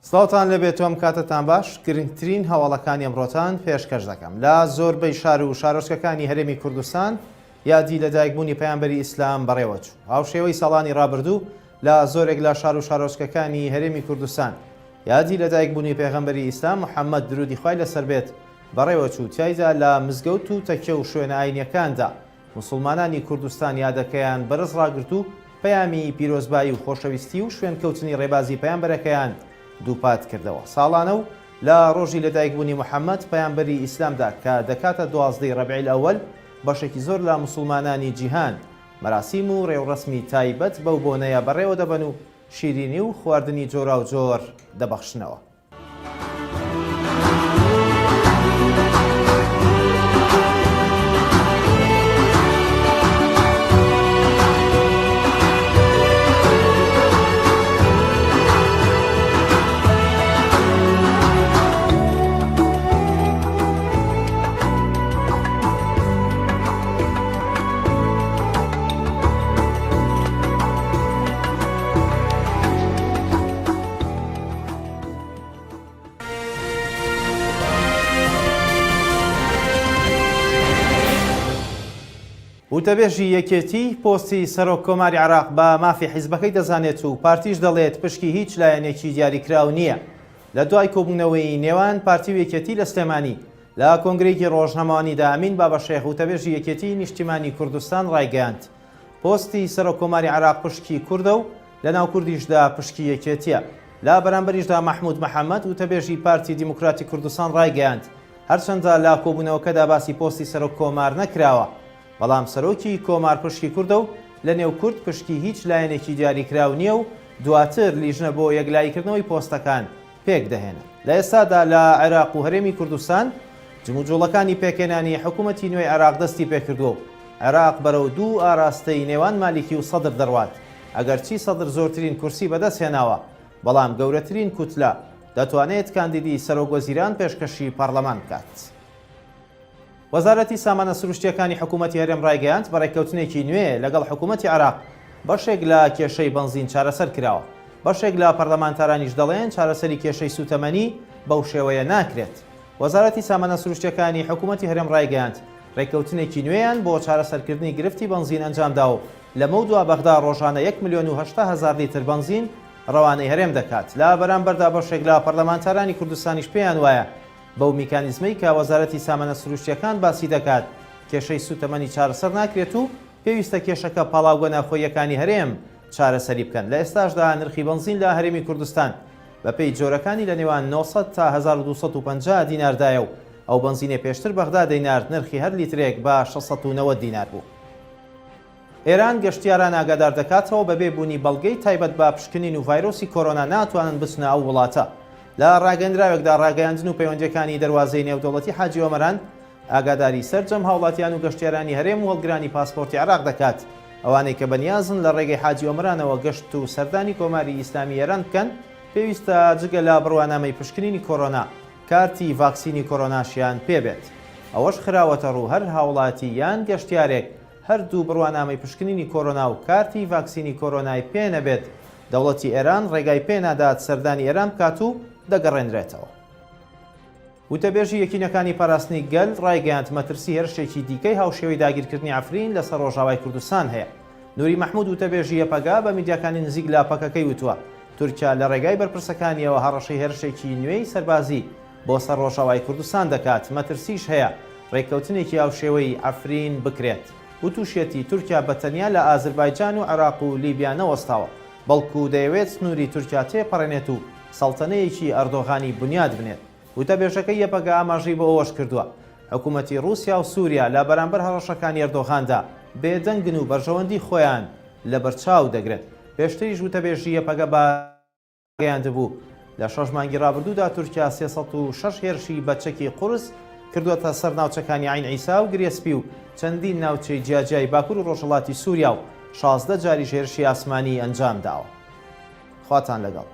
سڵاوتان لەبێت تۆم کاتتان باش گرنگترین هەواڵەکانی ئەمڕۆتان پێشکەش دەکەم لە زۆربەی شار و شارۆچکەکانی هەرێمی کوردستان یادی لەدایکبوونی پەیامبەری ئیسلام بەڕێوەچوو. هاوشێوەی ساڵانی ڕابردوو لە زۆرێک لە شار و شارۆچکەکانی هەرێمی کوردستان یادی لەدایکبوونی پێغەمبەری ئیسلام محەممەد درودی خوای لەسەر بێت بەڕێوەچوو. تایدا لە مزگەوت و تەکیە و شوێنە ئاینیەکاندا موسڵمانانی کوردستان یادەکەیان بەرز ڕاگرت و پەیامی پیرۆزبایی و خۆشەویستی و شوێن کەوتنی ڕێبازی پەیامبەرەکەیان دووپات کردەوە. ساڵانە و لە ڕۆژی لەدایکبوونی محەممەد پەیامبەری ئیسلامدا کە دەکاتە 12 ڕەبیع الئەوەل بەشێکی زۆر لە موسڵمانانی جیهان مەراسیم و ڕێوڕەسمی تایبەت بەو بۆنەیە بەڕێوە دەبەن و شیرینی و خواردنی جۆرا و جۆر دەبەخشنەوە. وتەبێژی یەکێتی پۆستی سەرۆک کۆماری عێراق بە مافی حیزبەکەی دەزانێت و پارتیش دەڵێت پشکی هیچ لایەنێکی دیاریکراو نییە. لە دوای کۆبوونەوەی نێوان پارتی و یەکێتی لە سلێمانی لە کۆنگرێکی ڕۆژنەمەوانی ئامین بابەشێخ وتەبێژی یەکێتی نیشتیمانی کوردستان ڕایگەیاند پۆستی سەرۆک کۆماری عێراق پشکی کوردە و لە ناو کوردیشدا پشکی یەکێتیە. لە بەرامبەریشدا محمود محەممەد وتەبێژی پارتی دیموکراتی کوردستان ڕایگەیاند هەرچەندە لە کۆبوونەوەکەدا باسی پۆستی سەرۆک کۆمار نەکراوە، بەڵام سەرۆکی کۆمار پشکی کوردە و لە نێو کورد پشکی هیچ لایەنێکی دیاریکراو نییە و دواتر لیژنە بۆ یەکلایکردنەوەی پۆستەکان پێک دەهێنن. لە ئێستادا لە عێراق و هەرێمی کوردستان جموجۆڵەکانی پێکێنانی حکوومەتی نوێی عێراق دەستی پێکردووە و عێراق بەرەو دوو ئاراستەی نێوان مالیکی و سەدر دەڕوات. ئەگەرچی سەدر زۆرترین کورسی بەدەست هێناوە، بەڵام گەورەترین کوتلە دەتوانێت کاندیدی سەرۆکوەزیران پێشکەشی پەرلەمان بکات. وەزارەتی سامانە سروشتیەکانی حکوومەتی هەرێم ڕایگەیاند بەڕێکەوتنێکی نوێ لەگەڵ حکوومەتی عێراق بەشێک لە کێشەی بەنزین چارەسەر کراوە. بەشێک لە پەرلەمانتارانیش دەڵێن چارەسەری کێشەی سوتەمەنی بەو شێوەیە ناکرێت. وەزارەتی سامانە سروشتیەکانی حکوومەتی هەرێم ڕایگەیاند ڕێکەوتنێکی نوێیان بۆ چارەسەرکردنی گرفتی بەنزین ئەنجامدا و لەمە دووە بەغدا ڕۆژانە 1,800,000 لیتر بەنزین ڕەوانەی هەرێم دەکات. لە بەرامبەردا بەشێک لە پەرلەمانتارانی کوردستانیش پێیان وایە بەو میکانیزمەی کە وەزارەتی سامانە سروشتیەکان باسی دەکات کێشەی سوتەمەنی چارەسەر ناکرێت و پێویستە کێشەکە پاڵاوگە ناوخۆیەکانی هەرێم چارەسەری بکەن. لە ئێستاشدا نرخی بەنزین لە هەرێمی کوردستان بەپێی جۆرەکانی لە نێوان 900 تا 1250 دیناردایە و ئەو بەنزینێ پێشتر بەغدا دەینارد نرخی هەر لیترێک بە 690 دینار بوو. ئێران گەشتیاران ئاگادار دەکاتەوە بەبێ بوونی بەڵگەی تایبەت بە پشکنین و ڤایرۆسی کۆرۆنا ناتوانن بچنە ئەو وڵاتە. لە ڕاگەندراوێکدا ڕاگەیاندن و پەیوەندیەکانی دەواازەی نێودەوڵەتی حاجی ئۆمەران ئاگاداری سەرجەم هاوڵاتیان و گەشتیارانی هەرێم و هەڵگرانی پاسپۆرتی عێراق دەکات. ئەوانەی کە بەنیازن لە ڕێگەی حاجی ئۆمەرانەوە گەشت و سەردانی کۆماری ئیسلامی ئێران بکەن پێویستە جگە لە بڕوانامەی پشکنینی کۆرۆنا کارتی ڤاکسینی کۆرۆناشیان پێبێت. ئەوەش خراوەتە ڕوو هەر هاوڵاتی یان گەشتیارێک هەردوو بڕوانامەی پشکنینی کۆرۆنا و کارتی ڤاکسینی کۆرۆنای پێ نەبێت دەوڵەتی ئێران ڕێگای پێ نادات سەردانی ئێران بکات و دەگەڕێنرێتەوە. وتەبێژی یەکینەکانی پاراستنی گەل ڕایگەیاند مەترسی هێرشێکی دیکەی هاوشێوەی داگیرکردنی عەفرین لەسەر ڕۆژاوای کوردستان هەیە. نوری مەحموود وتەبێژی یەپەگا بە میدیاکانی نزیک لە پەکەکەی وتووە تورکیا لە ڕێگای بەرپرسەکانیەوە هەڕەشەی هێرشێکی نوێی سەربازی بۆ سەر ڕۆژاوای کوردستان دەکات. مەترسیش هەیە ڕێککەوتنێکی هاوشێوەی عەفرین بکرێت. وتوشێتی تورکیا بەتەنیا لە ئازربایجان و عێراق و لیبیا نەوەستاوە، بەڵکو دەیەوێت سنووری تورکیا تێپەڕێنێت و سەڵتەنەیەکی ئەردۆغانی بنیاد بنێت. وتەبێژەکەی یەپەگا ئاماژەی بۆ ئەوەش کردووە حکوومەتی رووسیا و سووریا لە بەرامبەر هەڕەشەکانی ئەردۆغاندا بێدەنگن و بەرژەوەندی خۆیان لە بەرچاو دەگرێت. پێشتریش وتەبێژی یەپەگە باگەیاندبوو لە 6 مانگی ڕابردوودا تورکیا 306 هێرشی بەچەکی قورس کردووەتە سەر ناوچەکانی عین عیسا و گرێسپی و چەندین ناوچەی جیاجیای باکوور و ڕۆژهەڵاتی سووریا و 16 جاری هێرشی ئاسمانی ئەنجام داوە. خواتان لەگەڵ.